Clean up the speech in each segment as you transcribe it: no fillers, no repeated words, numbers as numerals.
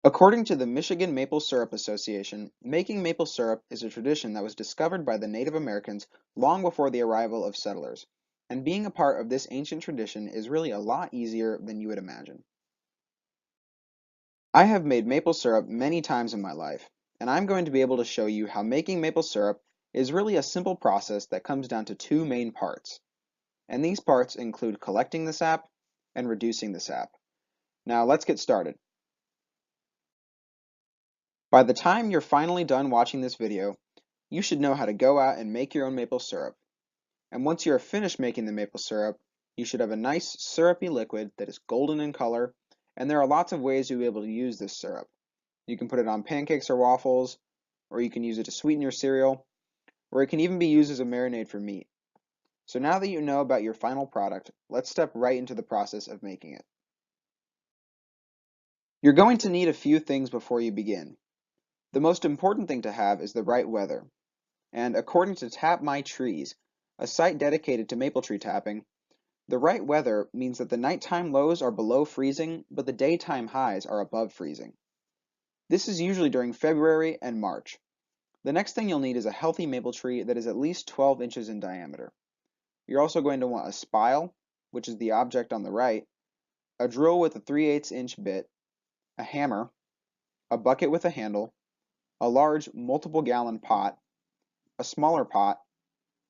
According to the Michigan Maple Syrup Association, making maple syrup is a tradition that was discovered by the Native Americans long before the arrival of settlers, and being a part of this ancient tradition is really a lot easier than you would imagine. I have made maple syrup many times in my life, and I'm going to be able to show you how making maple syrup is really a simple process that comes down to two main parts, and these parts include collecting the sap and reducing the sap. Now let's get started. By the time you're finally done watching this video, you should know how to go out and make your own maple syrup. And once you are finished making the maple syrup, you should have a nice syrupy liquid that is golden in color, and there are lots of ways you'll be able to use this syrup. You can put it on pancakes or waffles, or you can use it to sweeten your cereal, or it can even be used as a marinade for meat. So now that you know about your final product, let's step right into the process of making it. You're going to need a few things before you begin. The most important thing to have is the right weather. And according to Tap My Trees, a site dedicated to maple tree tapping, the right weather means that the nighttime lows are below freezing, but the daytime highs are above freezing. This is usually during February and March. The next thing you'll need is a healthy maple tree that is at least 12 inches in diameter. You're also going to want a spile, which is the object on the right, a drill with a 3/8 inch bit, a hammer, a bucket with a handle, a large multiple gallon pot, a smaller pot,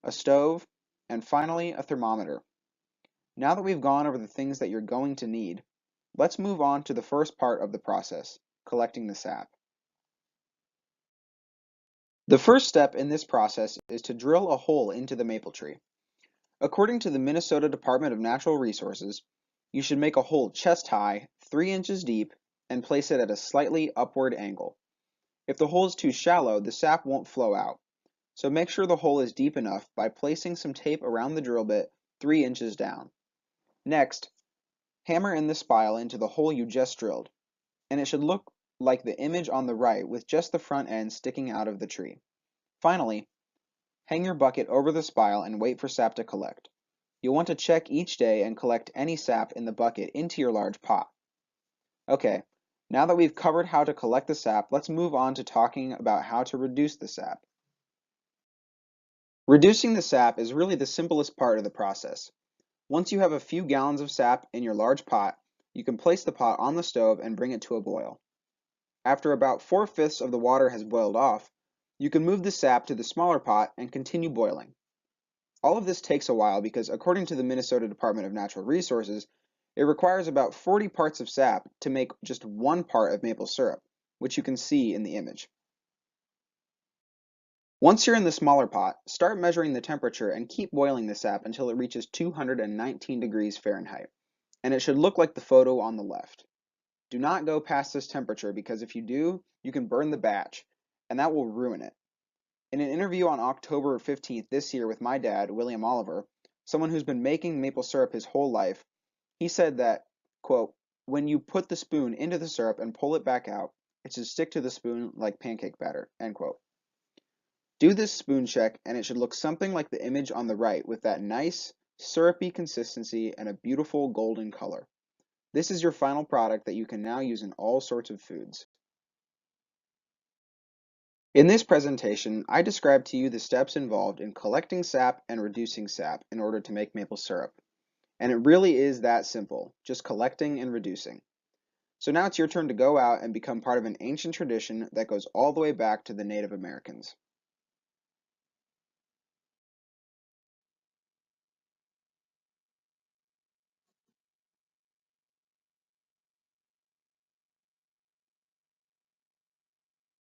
a stove, and finally a thermometer. Now that we've gone over the things that you're going to need, let's move on to the first part of the process, collecting the sap. The first step in this process is to drill a hole into the maple tree. According to the Minnesota Department of Natural Resources, you should make a hole chest high, 3 inches deep, and place it at a slightly upward angle. If the hole is too shallow, the sap won't flow out. So make sure the hole is deep enough by placing some tape around the drill bit 3 inches down. Next, hammer in the spile into the hole you just drilled, and it should look like the image on the right with just the front end sticking out of the tree. Finally, hang your bucket over the spile and wait for sap to collect. You'll want to check each day and collect any sap in the bucket into your large pot. Okay, now that we've covered how to collect the sap, let's move on to talking about how to reduce the sap. Reducing the sap is really the simplest part of the process. Once you have a few gallons of sap in your large pot, you can place the pot on the stove and bring it to a boil. After about 4/5 of the water has boiled off, you can move the sap to the smaller pot and continue boiling. All of this takes a while because according to the Minnesota Department of Natural Resources, it requires about 40 parts of sap to make just 1 part of maple syrup, which you can see in the image. Once you're in the smaller pot, start measuring the temperature and keep boiling the sap until it reaches 219 degrees Fahrenheit, and it should look like the photo on the left. Do not go past this temperature because if you do, you can burn the batch, and that will ruin it. In an interview on October 15th this year with my dad, William Oliver, someone who's been making maple syrup his whole life, he said that, quote, when you put the spoon into the syrup and pull it back out, it should stick to the spoon like pancake batter, end quote. Do this spoon check and it should look something like the image on the right with that nice, syrupy consistency and a beautiful golden color. This is your final product that you can now use in all sorts of foods. In this presentation, I described to you the steps involved in collecting sap and reducing sap in order to make maple syrup. And it really is that simple, just collecting and reducing. So now it's your turn to go out and become part of an ancient tradition that goes all the way back to the Native Americans.